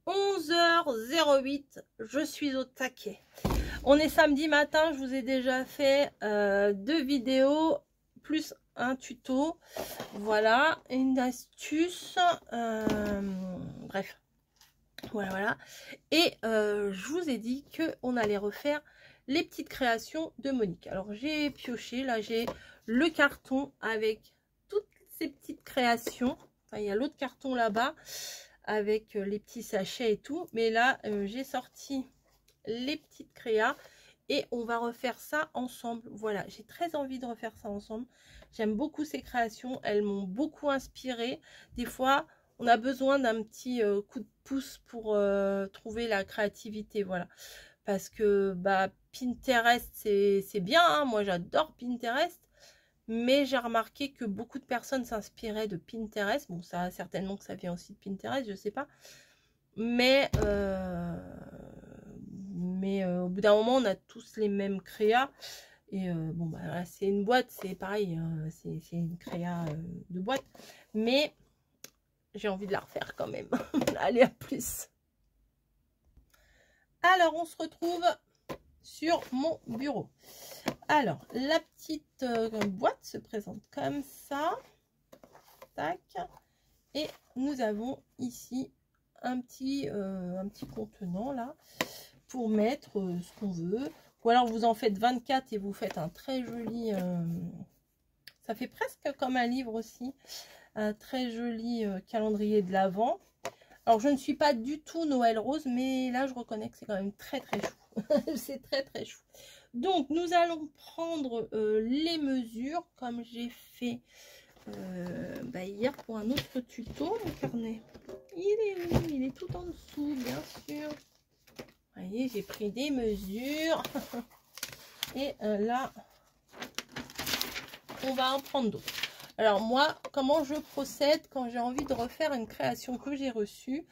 11h08, je suis au taquet. On est samedi matin, je vous ai déjà fait 2 vidéos, plus un tuto. Voilà, une astuce. Bref, voilà. Et je vous ai dit qu'on allait refaire les petites créations de Monique. Alors j'ai pioché, là j'ai le carton avec toutes ces petites créations. Enfin, il y a l'autre carton là-bas avec les petits sachets et tout. Mais là, j'ai sorti les petites créas et on va refaire ça ensemble. Voilà, j'ai très envie de refaire ça ensemble. J'aime beaucoup ces créations. Elles m'ont beaucoup inspirée. Des fois, on a besoin d'un petit coup de pouce pour trouver la créativité. Voilà. Parce que bah, Pinterest, c'est bien. Hein. Moi, j'adore Pinterest. Mais j'ai remarqué que beaucoup de personnes s'inspiraient de Pinterest. Bon, ça certainement que ça vient aussi de Pinterest, je sais pas. Mais au bout d'un moment, on a tous les mêmes créas. Et bon, bah, là, c'est une boîte, c'est pareil. Hein, c'est une créa de boîte. Mais j'ai envie de la refaire quand même. Allez, à plus. Alors, on se retrouve sur mon bureau. Alors, la petite boîte se présente comme ça. Tac. Et nous avons ici un petit contenant là pour mettre ce qu'on veut. Ou alors vous en faites 24 et vous faites un très joli... ça fait presque comme un livre aussi. Un très joli calendrier de l'Avent. Alors, je ne suis pas du tout Noël rose, mais là, je reconnais que c'est quand même très chou. C'est très chou. Donc, nous allons prendre les mesures, comme j'ai fait hier pour un autre tuto. Mon carnet, il est où? Il est tout en dessous, bien sûr. Vous voyez, j'ai pris des mesures. Et là, on va en prendre d'autres. Alors moi, comment je procède quand j'ai envie de refaire une création que j'ai reçue?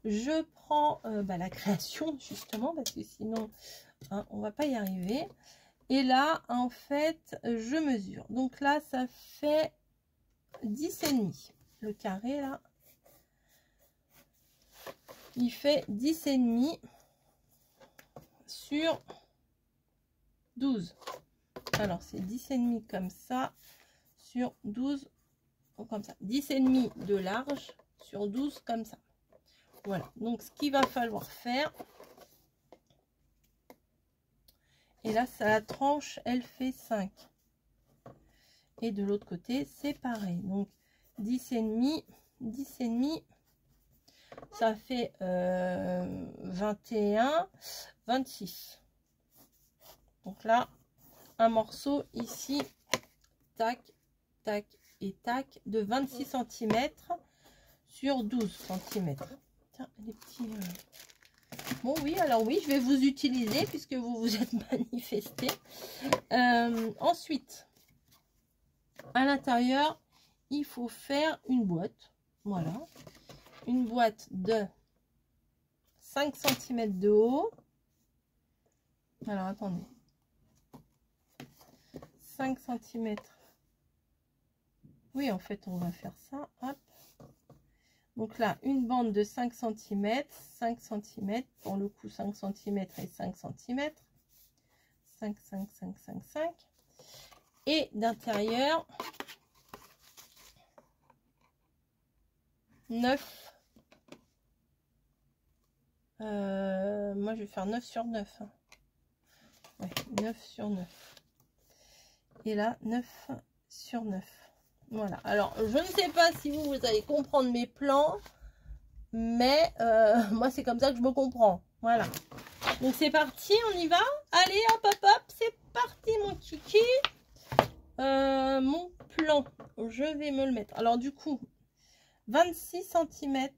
Je prends la création justement, parce que sinon hein, on va pas y arriver. Et là, en fait, je mesure. Donc là, ça fait 10,5. Le carré là, il fait 10,5 sur 12. Alors c'est 10,5 comme ça. Sur 12 comme ça, 10,5 de large sur 12 comme ça. Voilà, donc ce qu'il va falloir faire, et là ça la tranche elle fait 5 et de l'autre côté c'est pareil. Donc 10,5 ça fait 21 26. Donc là un morceau ici, tac tac et tac, de 26 cm sur 12 cm. Tiens, les petits... Bon, oui, alors oui, je vais vous utiliser puisque vous vous êtes manifesté. Ensuite, à l'intérieur, il faut faire une boîte. Voilà. Une boîte de 5 cm de haut. Alors, attendez. 5 cm. Oui, en fait, on va faire ça. Hop. Donc là, une bande de 5 cm. 5 cm. Pour le coup, 5 cm et 5 cm. 5, 5, 5, 5, 5. Et d'intérieur, 9. Moi, je vais faire 9 sur 9. Ouais, 9 sur 9. Et là, 9 sur 9. Voilà, alors je ne sais pas si vous allez comprendre mes plans, mais moi c'est comme ça que je me comprends. Voilà, donc c'est parti, on y va. Allez, hop, hop, hop, c'est parti mon kiki. Mon plan, je vais me le mettre. Alors du coup, 26 cm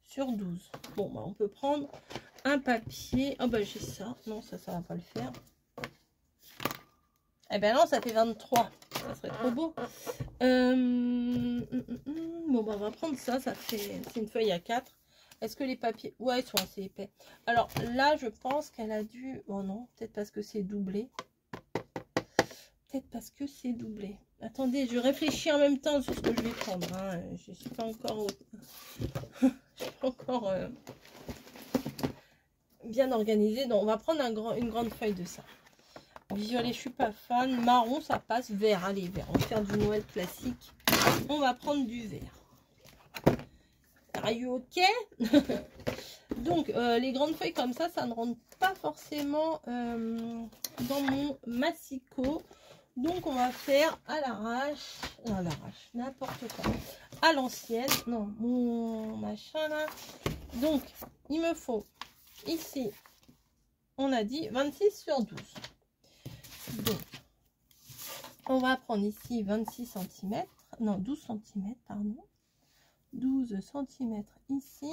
sur 12. Bon, bah, on peut prendre un papier. Oh bah j'ai ça, non ça va pas le faire. Eh ben non, ça fait 23. Ça serait trop beau. Bon, bah, on va prendre ça. Ça fait... C'est une feuille à 4. Est-ce que les papiers... Ouais, ils sont assez épais. Alors là, je pense qu'elle a dû... Oh non, peut-être parce que c'est doublé. Peut-être parce que c'est doublé. Attendez, je réfléchis en même temps sur ce que je vais prendre. Hein. Je suis pas encore... je suis pas encore... bien organisé. Donc on va prendre une grande feuille de ça. Violet, je suis pas fan. Marron, ça passe. Vert, allez, vert. On va faire du Noël classique. On va prendre du vert. Are you ok? Donc, les grandes feuilles comme ça ne rentre pas forcément dans mon massicot. Donc, on va faire à l'arrache. À l'arrache, n'importe quoi. À l'ancienne. Non, mon machin là. Donc, il me faut ici, on a dit 26 sur 12. Donc, on va prendre ici 26 cm. Non, 12 cm, pardon. 12 cm ici.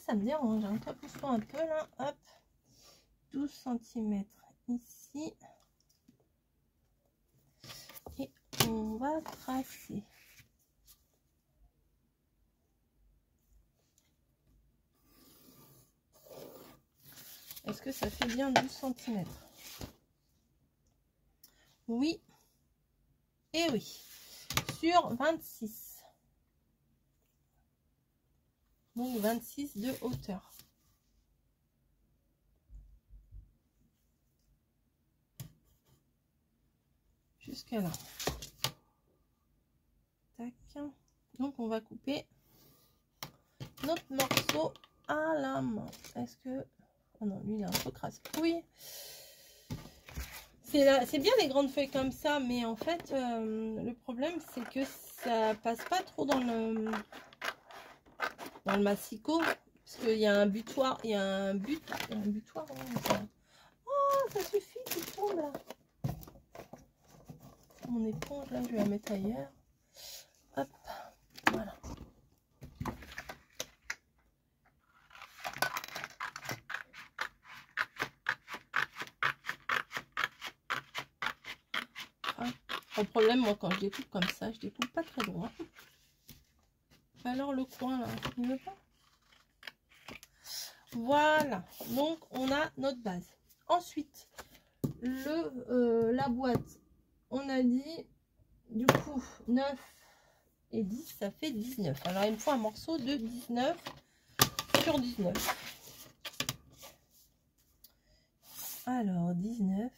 Ça me dérange, hein. Toi, pousse-toi un peu là, hop, 12 cm ici, et on va tracer. Est-ce que ça fait bien 12 cm? Oui, et oui, sur 26. Donc 26 de hauteur. Jusqu'à là. Tac. Donc on va couper notre morceau à la main. Est-ce que... Oh non, lui il est un peu crasse. Oui. C'est bien les grandes feuilles comme ça, mais en fait, le problème c'est que ça passe pas trop dans le massicot. Parce qu'il y a un butoir, il y a un butoir. Hein, oh, ça suffit, tout tombe là. Mon éponge là, je vais la mettre ailleurs. Hop, voilà. Le problème, moi, quand je découpe comme ça, je découpe pas très droit. Alors le coin là, il veut pas. Voilà, donc on a notre base. Ensuite, la boîte, on a dit, du coup, 9 et 10, ça fait 19. Alors il me faut un morceau de 19 sur 19. Alors 19.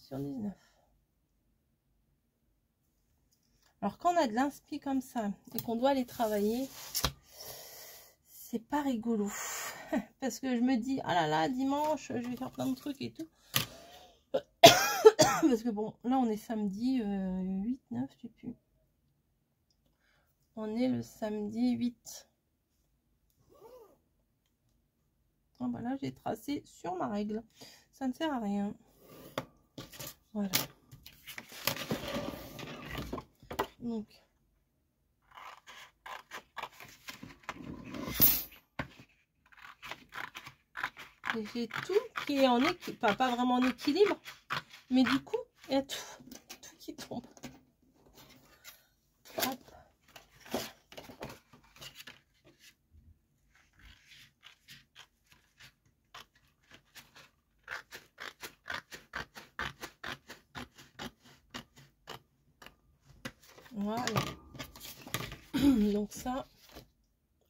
Sur 19. Alors quand on a de l'inspi comme ça et qu'on doit aller travailler, c'est pas rigolo. Parce que je me dis, ah là là, dimanche, je vais faire plein de trucs et tout. Parce que bon, là on est samedi 8, 9, je sais plus. On est le samedi 8. Ah bah là j'ai tracé sur ma règle. Ça ne sert à rien. Voilà. Donc. J'ai tout qui est en équilibre. Enfin, pas vraiment en équilibre. Mais du coup, il y a tout qui tombe. Hop. Voilà. Donc ça,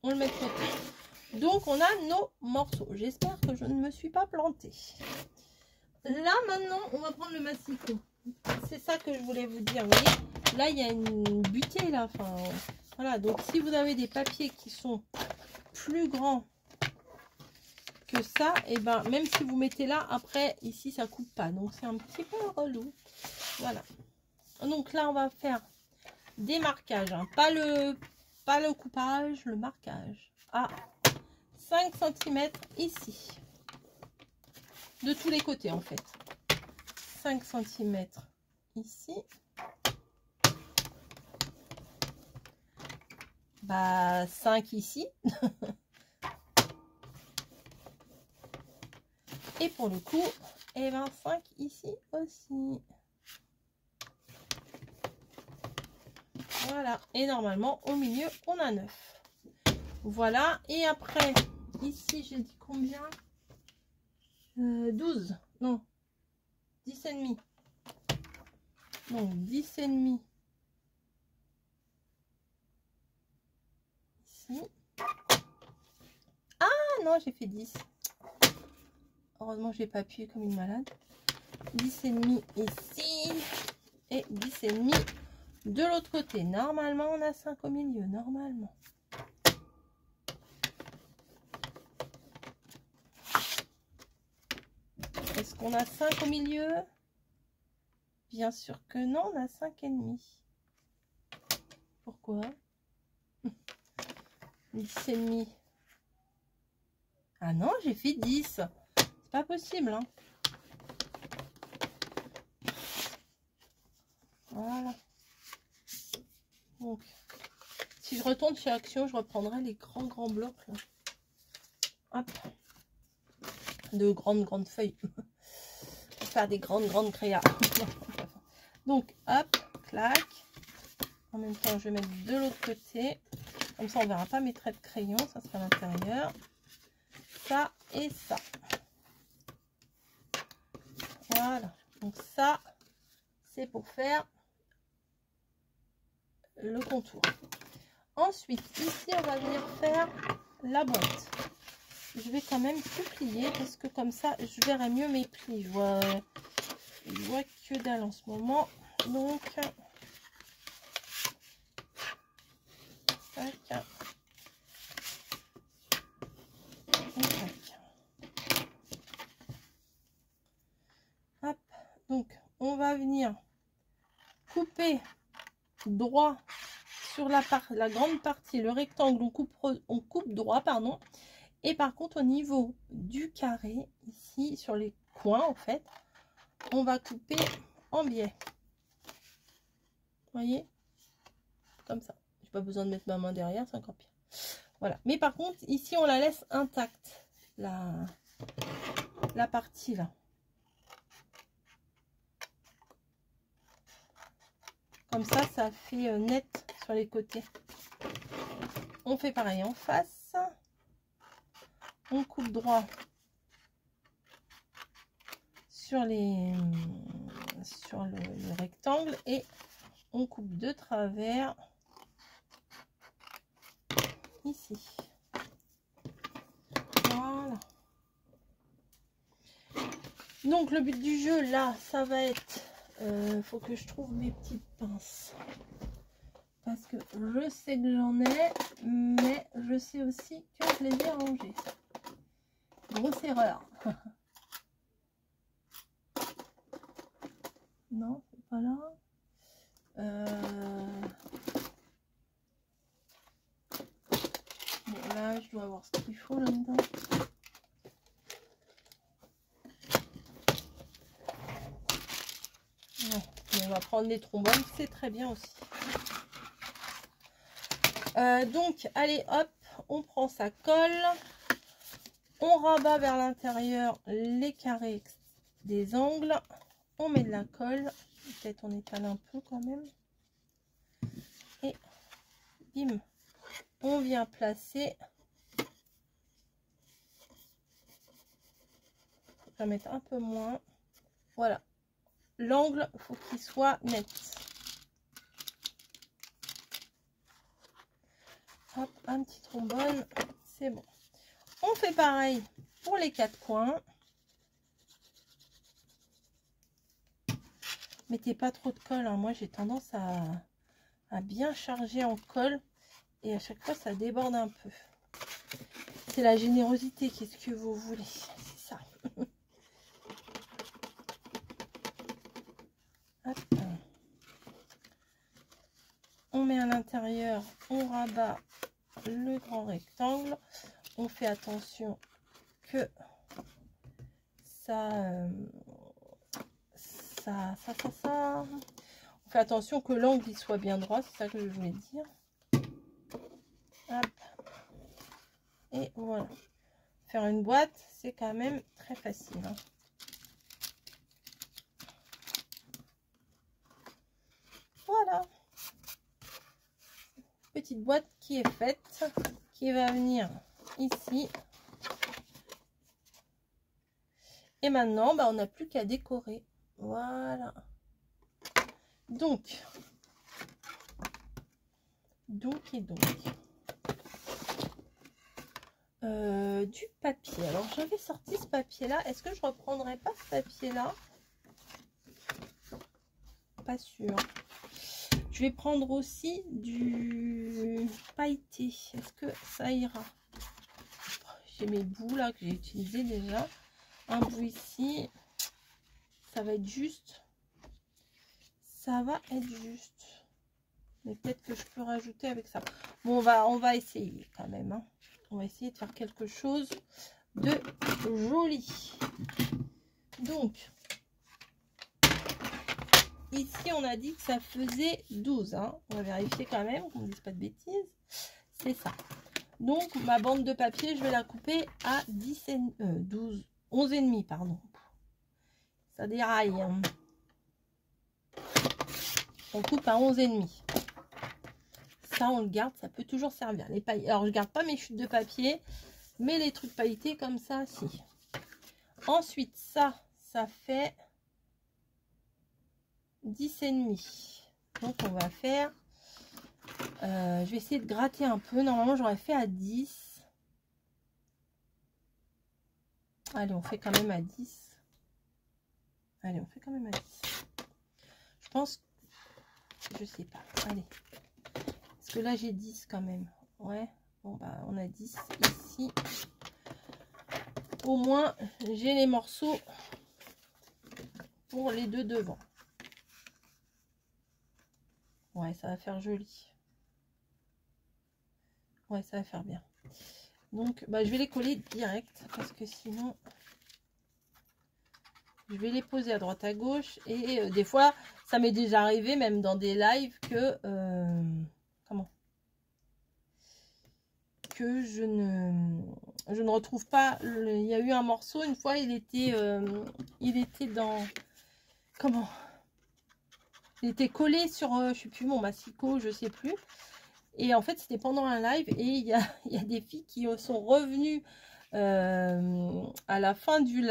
on le met de côté. Donc on a nos morceaux. J'espère que je ne me suis pas plantée. Là maintenant, on va prendre le massicot. C'est ça que je voulais vous dire. Vous voyez, là il y a une butée là. Enfin, voilà. Donc si vous avez des papiers qui sont plus grands que ça, et ben même si vous mettez là, après ici ça coupe pas. Donc c'est un petit peu relou. Voilà. Donc là on va faire des marquages, hein. Pas le coupage, le marquage à 5 cm ici, de tous les côtés en fait. 5 cm ici, bah 5 ici. Et pour le coup, et 25 ici aussi. Voilà. Et normalement, au milieu, on a 9. Voilà. Et après, ici, j'ai dit combien 12. Non. 10 et demi. Donc, 10 et demi. Ici. Ah non, j'ai fait 10. Heureusement, je n'ai pas appuyé comme une malade. 10 et demi ici. Et 10 et demi de l'autre côté. Normalement, on a 5 au milieu. Normalement. Est-ce qu'on a 5 au milieu? Bien sûr que non, on a 5 et demi. Pourquoi? 10 et demi. Ah non, j'ai fait 10. C'est pas possible, hein. Voilà. Donc, si je retourne chez Action, je reprendrai les grands blocs là. Hop. De grandes feuilles. Pour faire des grandes créas. Donc, hop, clac. En même temps, je vais mettre de l'autre côté. Comme ça, on ne verra pas mes traits de crayon. Ça sera à l'intérieur. Ça et ça. Voilà. Donc ça, c'est pour faire le contour. Ensuite, ici, on va venir faire la boîte. Je vais quand même tout plier parce que comme ça, je verrai mieux mes plis. Je vois que dalle en ce moment. Donc, tac. Hop. Donc, on va venir couper droit sur la grande partie, le rectangle, on coupe droit, pardon. Et par contre, au niveau du carré, ici, sur les coins, en fait, on va couper en biais. Vous voyez? Comme ça. J'ai pas besoin de mettre ma main derrière, c'est encore pire. Voilà. Mais par contre, ici, on la laisse intacte, la partie là. Comme ça, ça fait net sur les côtés. On fait pareil en face. On coupe droit sur le rectangle et on coupe de travers ici. Voilà. Donc le but du jeu là, ça va être, faut que je trouve mes petites pinces parce que je sais que j'en ai, mais je sais aussi que je les ai rangées. Grosse erreur. Non, c'est pas là. Bon, là, je dois avoir ce qu'il faut là-dedans. Ouais, on va prendre les trombones, c'est très bien aussi. Donc, allez, hop, on prend sa colle. On rabat vers l'intérieur les carrés des angles. On met de la colle. Peut-être on étale un peu quand même. Et bim. On vient placer. Je vais mettre un peu moins. Voilà. L'angle, il faut qu'il soit net. Hop, un petit trombone. C'est bon. On fait pareil pour les 4 coins. Mettez pas trop de colle, hein. Moi j'ai tendance à bien charger en colle et à chaque fois ça déborde un peu. C'est la générosité, qu'est-ce que vous voulez, c'est ça. Hop. On met à l'intérieur, on rabat le grand rectangle, on fait attention que ça on fait attention que l'angle il soit bien droit, c'est ça que je voulais dire. Hop. Et voilà. Faire une boîte, c'est quand même très facile, hein. Voilà. petite boîte qui est faite, qui va venir ici. Et maintenant, bah, on n'a plus qu'à décorer. Voilà. Donc. Du papier. Alors, j'avais sorti ce papier-là. Est-ce que je reprendrai pas ce papier-là? Pas sûr. Je vais prendre aussi du pailleté. Est-ce que ça ira? J'ai mes bouts là que j'ai utilisé déjà. Un bout ici. Ça va être juste. Ça va être juste. Mais peut-être que je peux rajouter avec ça. Bon, on va essayer quand même. Hein. On va essayer de faire quelque chose de joli. Donc, ici, on a dit que ça faisait 12. Hein. On va vérifier quand même, qu'on ne dise pas de bêtises. C'est ça. Donc, ma bande de papier, je vais la couper à 10 et, 12, 11,5, pardon. Ça déraille. Hein. On coupe à 11,5. Ça, on le garde, ça peut toujours servir. Les paillettes. Alors, je garde pas mes chutes de papier, mais les trucs pailletés comme ça, si. Ensuite, ça fait 10,5. Donc, on va faire... je vais essayer de gratter un peu. Normalement, j'aurais fait à 10. Allez, on fait quand même à 10. Allez, on fait quand même à 10. Je pense... Je sais pas. Allez. Parce que là, j'ai 10 quand même. Ouais. Bon, bah, on a 10 ici. Au moins, j'ai les morceaux pour les deux devant. Ouais, ça va faire joli. Ouais, ça va faire bien. Donc, bah, je vais les coller direct parce que sinon, je vais les poser à droite à gauche. Et des fois, ça m'est déjà arrivé, même dans des lives, que... que je ne retrouve pas. Il y a eu un morceau, une fois, il était dans... Comment? Il était collé sur, je sais plus, mon massicot, je sais plus. Et en fait, c'était pendant un live et il y a des filles qui sont revenues à la fin du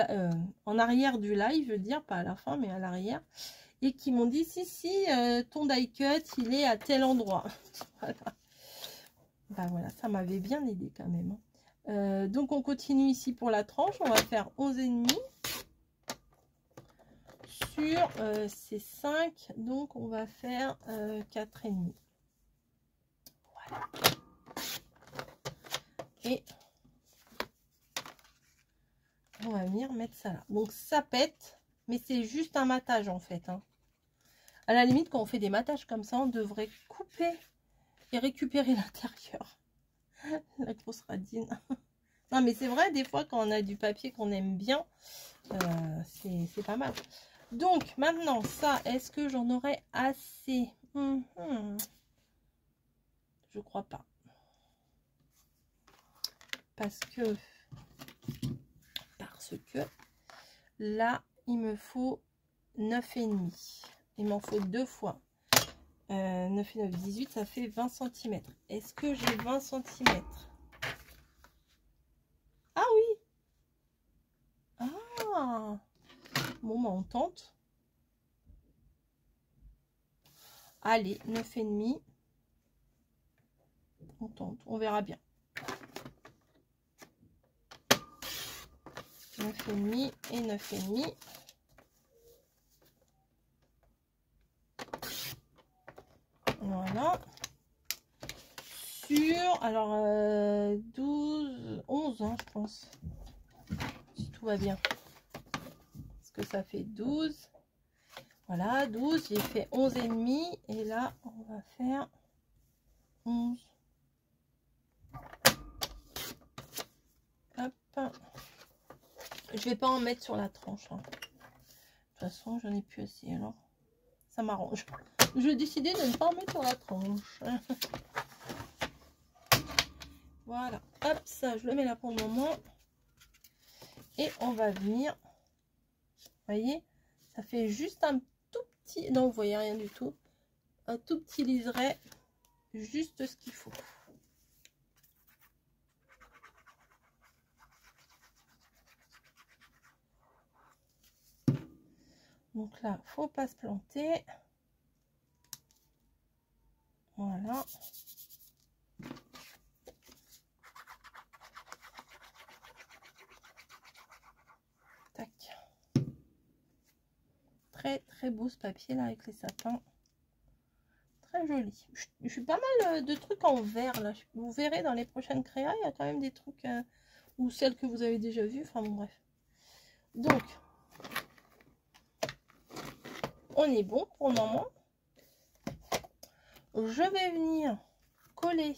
en arrière du live, je veux dire, pas à la fin, mais à l'arrière, et qui m'ont dit si, ton die cut, il est à tel endroit. Voilà. Bah voilà, ça m'avait bien aidé quand même. Hein. Donc, on continue ici pour la tranche. On va faire 11,5 sur ces 5. Donc, on va faire 4,5. Voilà. Et on va venir mettre ça là. Donc, ça pète, mais c'est juste un matage en fait. Hein. À la limite, quand on fait des matages comme ça, on devrait couper et récupérer l'intérieur. La grosse radine. Non, mais c'est vrai, des fois, quand on a du papier qu'on aime bien, c'est pas mal. Donc, maintenant, ça, est-ce que j'en aurai assez? Je crois pas. Parce que là, il me faut 9,5. Il m'en faut 2 fois. 9 et 9, 18, ça fait 20 cm. Est-ce que j'ai 20 cm? Ah oui! Ah! Bon, bah, on tente. Allez, 9,5. On tente, on verra bien. 9,5 et 9,5. Voilà. Sur, alors, 12, 11, hein, je pense. Si tout va bien. Parce que ça fait 12. Voilà, 12. J'ai fait 11,5. Et là, on va faire 11. Hop. Je vais pas en mettre sur la tranche. Hein. De toute façon, j'en ai plus assez. Alors, ça m'arrange. J'ai décidé de ne pas en mettre sur la tranche. Voilà. Hop, ça, je le mets là pour le moment. Et on va venir. Vous voyez, ça fait juste un tout petit... Non, vous voyez rien du tout. Un tout petit liseré. juste ce qu'il faut. Donc là, faut pas se planter. Voilà. Tac. Très très beau ce papier là avec les sapins. Très joli. Je suis pas mal de trucs en vert là. Vous verrez dans les prochaines créas, il y a quand même des trucs ou celles que vous avez déjà vues. Enfin bon, bref. Donc, on est bon pour le moment. Je vais venir coller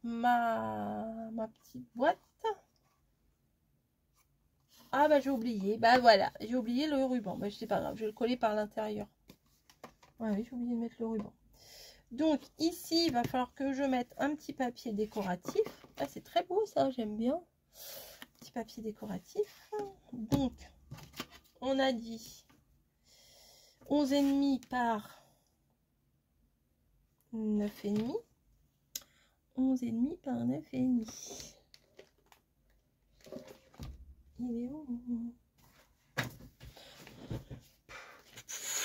ma petite boîte. Ah bah j'ai oublié. Bah voilà, j'ai oublié le ruban. Bah c'est pas grave, je vais le coller par l'intérieur. Ouais, oui, j'ai oublié de mettre le ruban. Donc ici, il va falloir que je mette un petit papier décoratif. Ah, c'est très beau ça, j'aime bien. Petit papier décoratif. Donc, on a dit 11,5 par 9,5. 11,5 par 9,5. Il est où?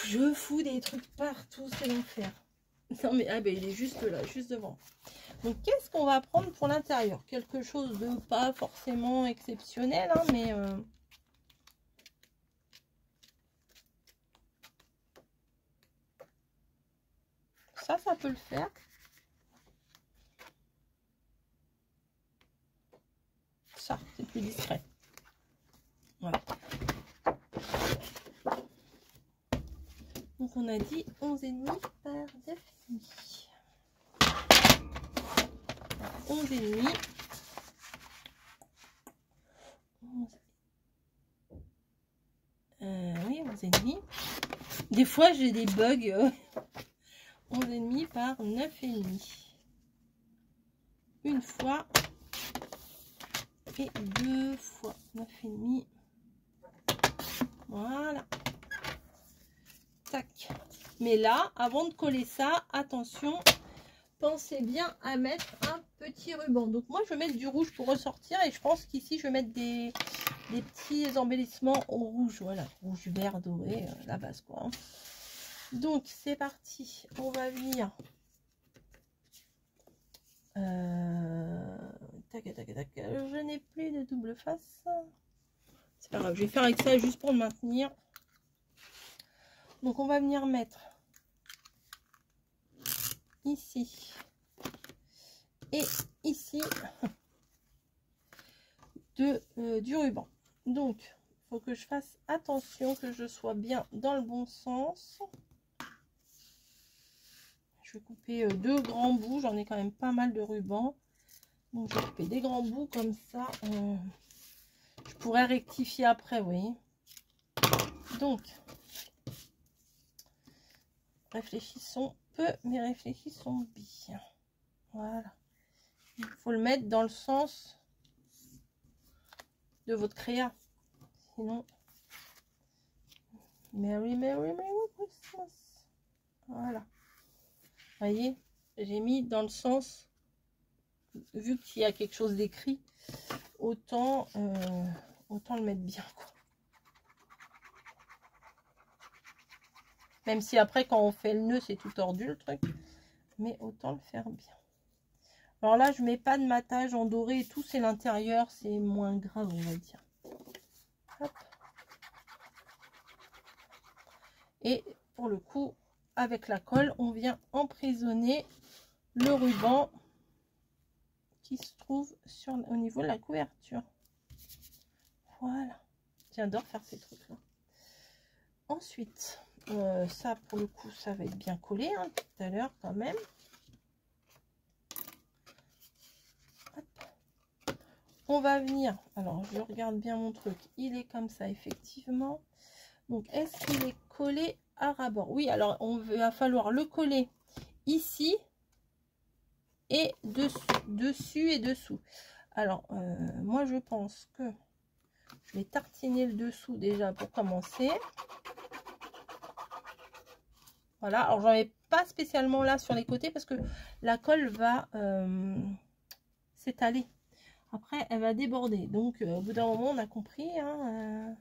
Je fous des trucs partout, c'est l'enfer. Non mais, ah ben il est juste là, juste devant. Donc qu'est-ce qu'on va prendre pour l'intérieur? Quelque chose de pas forcément exceptionnel, hein, mais... ça peut le faire. Ça, c'est plus discret. Voilà. Donc on a dit 11,5 par 9,5. 11,5. Oui, 11,5. Des fois j'ai des bugs. 11,5 par 9,5. Une fois et deux fois 9,5. Voilà. Tac. Mais là, avant de coller ça, attention, pensez bien à mettre un petit ruban. Donc moi, je vais mettre du rouge pour ressortir et je pense qu'ici, je vais mettre des petits embellissements au rouge. Voilà, rouge, vert, doré, la base quoi. Donc, c'est parti. On va venir... tac, tac, tac. Je n'ai plus de double face. C'est pas grave, je vais faire avec ça juste pour le maintenir. Donc on va venir mettre ici et ici du ruban. Donc il faut que je fasse attention que je sois bien dans le bon sens. Je vais couper deux grands bouts, j'en ai quand même pas mal de ruban. Donc je vais couper des grands bouts comme ça. Je pourrais rectifier après, vous voyez. Donc, réfléchissons peu, mais réfléchissons bien. Voilà. Il faut le mettre dans le sens de votre créa. Sinon, Merry, Merry, Merry Christmas. Voilà. Vous voyez, j'ai mis dans le sens, vu qu'il y a quelque chose d'écrit, autant le mettre bien, quoi. Même si après, quand on fait le nœud, c'est tout tordu le truc. Mais autant le faire bien. Alors là, je mets pas de matage en doré et tout, c'est l'intérieur, c'est moins grave, on va dire. Hop. Et pour le coup, avec la colle, on vient emprisonner le ruban qui se trouve au niveau de la couverture. Voilà. J'adore faire ces trucs-là. Ensuite, ça pour le coup, ça va être bien collé, hein, tout à l'heure quand même. Hop. On va venir, alors je regarde bien mon truc, il est comme ça effectivement. Donc est-ce qu'il est collé à ras-bord? Oui, alors on va falloir le coller ici et dessus et dessous. Alors moi je pense que je vais tartiner le dessous déjà pour commencer. Voilà, alors j'en ai pas spécialement là sur les côtés parce que la colle va s'étaler. Après, elle va déborder. Donc, au bout d'un moment, on a compris. Hein,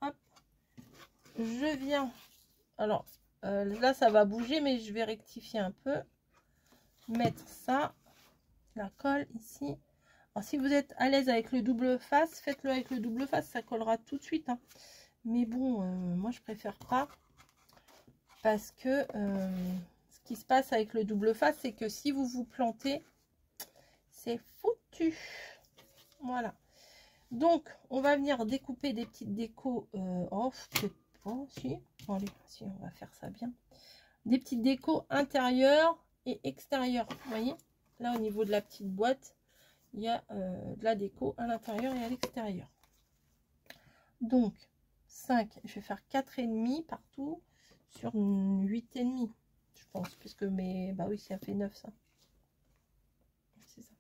hop. Je viens. Alors, là, ça va bouger, mais je vais rectifier un peu. Mettre ça. La colle ici. Alors, si vous êtes à l'aise avec le double face, faites-le avec le double face. Ça collera tout de suite. Hein. Mais bon, moi, je préfère pas. Parce que ce qui se passe avec le double face, c'est que si vous vous plantez, c'est foutu. Voilà. Donc, on va venir découper des petites décos. Si. Bon, allez, si, on va faire ça bien. Des petites décos intérieures et extérieures. Vous voyez, là, au niveau de la petite boîte, il y a de la déco à l'intérieur et à l'extérieur. Donc, 5, je vais faire 4,5 partout sur 8,5, je pense, puisque mes... Bah oui, ça fait 9, ça. C'est ça.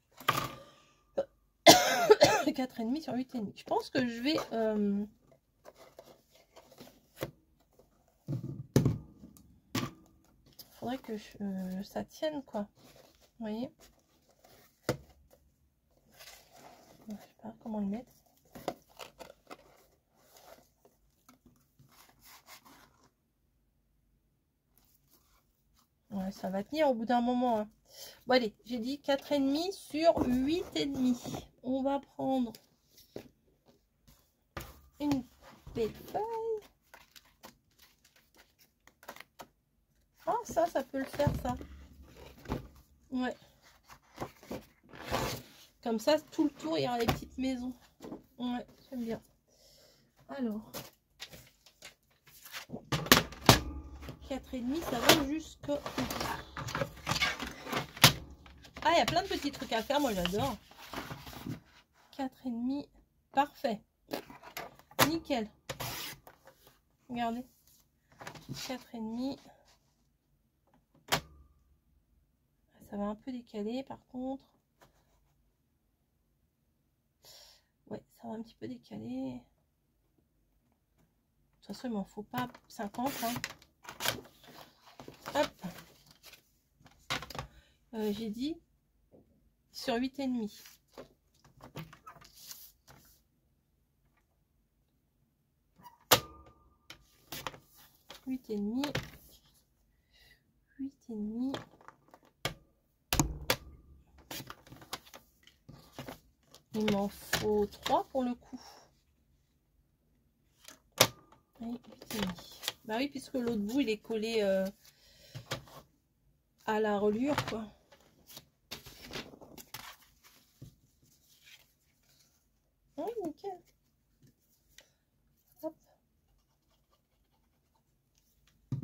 4,5 sur 8,5. Je pense que je vais... faudrait que ça tienne, quoi. Vous voyez? Je sais pas comment le mettre. Ouais, ça va tenir au bout d'un moment. Hein. Bon, allez, j'ai dit 4,5 sur 8,5. On va prendre une belle feuille. Ah, ça peut le faire, ça. Ouais. Comme ça, tout le tour, il y aura les petites maisons. Ouais, j'aime bien. Alors. 4,5, ça va jusqu'au... Ah, il y a plein de petits trucs à faire, moi j'adore. 4,5, parfait. Nickel. Regardez. 4,5. Ça va un peu décaler par contre. Ouais, ça va un petit peu décaler. De toute façon, il m'en faut pas 50. Hein. Hop. J'ai dit sur 8,5. Et demi. Il m'en faut 3 pour le coup. Et 8,5. Bah oui, puisque l'autre bout il est collé à la reliure, quoi. Oui, nickel. Hop.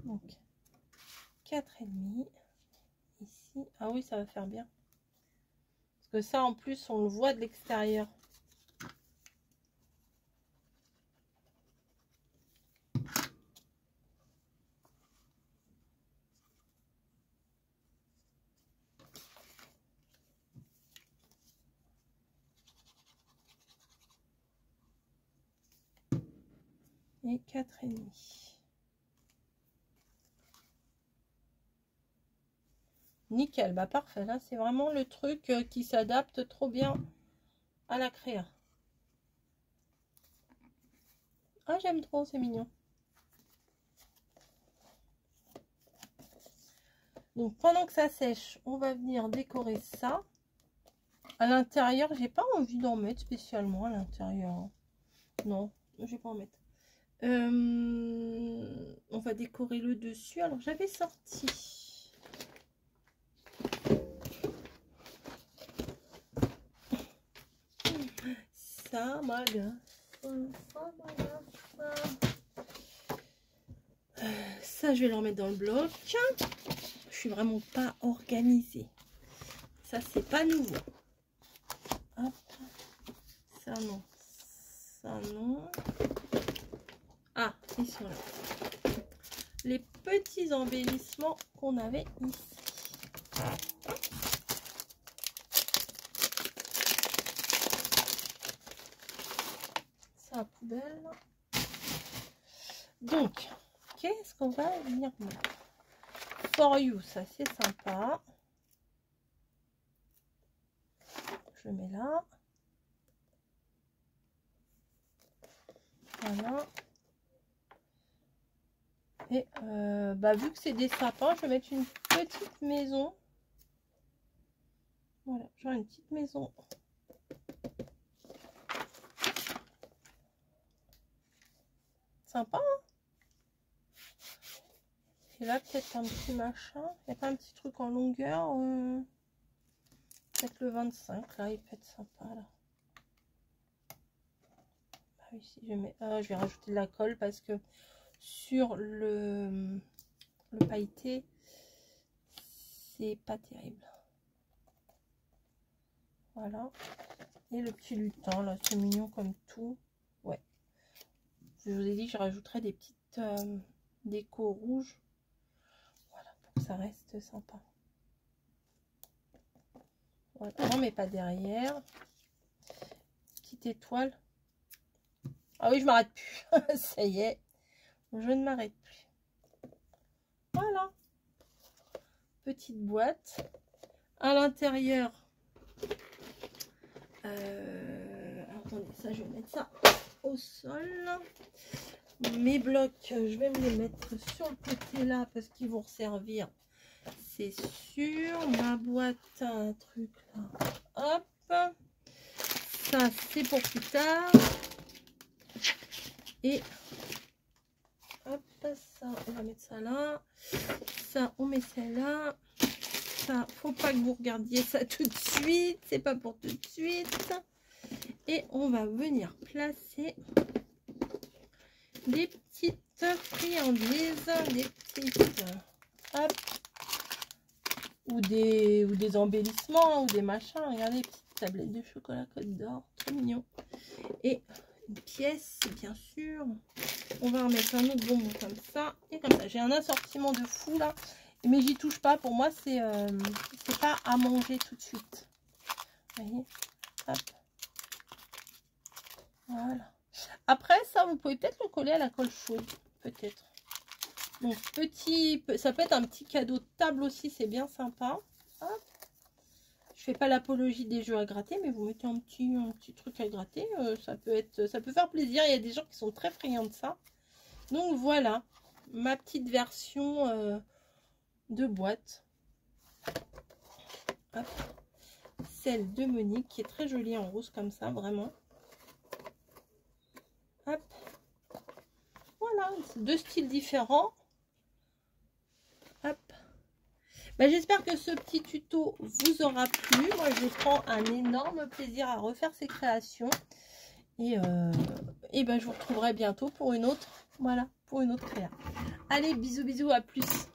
Donc 4,5 ici. Ah oui, ça va faire bien. Parce que ça, en plus, on le voit de l'extérieur. Et 4,5. Nickel, bah parfait. Là, c'est vraiment le truc qui s'adapte trop bien à la créa. Ah, j'aime trop, c'est mignon. Donc, pendant que ça sèche, on va venir décorer ça. À l'intérieur, j'ai pas envie d'en mettre spécialement à l'intérieur. Non, je vais pas en mettre. On va décorer le dessus. Alors, j'avais sorti... Ça, ça, je vais le remettre dans le bloc. Je suis vraiment pas organisée. Ça, c'est pas nouveau. Hop. Ça, non. Ça, non. Ah, ils sont là. Les petits embellissements qu'on avait ici. Ça, à poubelle. Donc, Ok, est-ce qu'on va venir For You, ça c'est sympa. Je le mets là. Voilà. Et vu que c'est des sapins, je vais mettre une petite maison. Voilà, genre une petite maison. Sympa, hein? Et là, peut-être un petit machin. Il n'y a pas un petit truc en longueur. Peut-être le 25, là, il peut être sympa, là. Ah, ici, je vais rajouter de la colle parce que sur le pailleté, c'est pas terrible. Voilà. Et le petit lutin, là, c'est mignon comme tout. Ouais. Je vous ai dit que je rajouterais des petites décos rouges. Voilà, pour que ça reste sympa. Voilà. Non, mais pas derrière. Petite étoile. Ah oui, je m'arrête plus. Ça y est. Je ne m'arrête plus. Voilà. Petite boîte. À l'intérieur. Attendez, ça, je vais mettre ça au sol. Mes blocs, je vais me les mettre sur le côté là parce qu'ils vont servir. C'est sûr. Ma boîte, un truc là. Hop. Ça, c'est pour plus tard. Et hop, ça, on va mettre ça là. Ça, on met celle-là. Ça, faut pas que vous regardiez ça tout de suite. C'est pas pour tout de suite. Et on va venir placer des petites friandises, des petites hop, ou des embellissements ou des machins. Regardez, petites tablettes de chocolat Côte d'Or, trop mignon. Et une pièce, bien sûr. On va en mettre un autre bonbon comme ça et comme ça. J'ai un assortiment de fou là, mais j'y touche pas. Pour moi, c'est pas à manger tout de suite. Vous voyez, hop. Voilà. Après ça, vous pouvez peut-être le coller à la colle chaude, peut-être. Donc petit, ça peut être un petit cadeau de table aussi, c'est bien sympa. Hop. Je fais pas l'apologie des jeux à gratter, mais vous mettez un petit truc à gratter, ça peut faire plaisir. Il y a des gens qui sont très friands de ça. Donc voilà, ma petite version de boîte. Hop. Celle de Monique qui est très jolie en rose comme ça, vraiment. Hop. Voilà, deux styles différents. Hop. J'espère que ce petit tuto vous aura plu. Moi, je prends un énorme plaisir à refaire ces créations. Et je vous retrouverai bientôt pour une autre, voilà, pour une autre créa. Allez, bisous, bisous, à plus.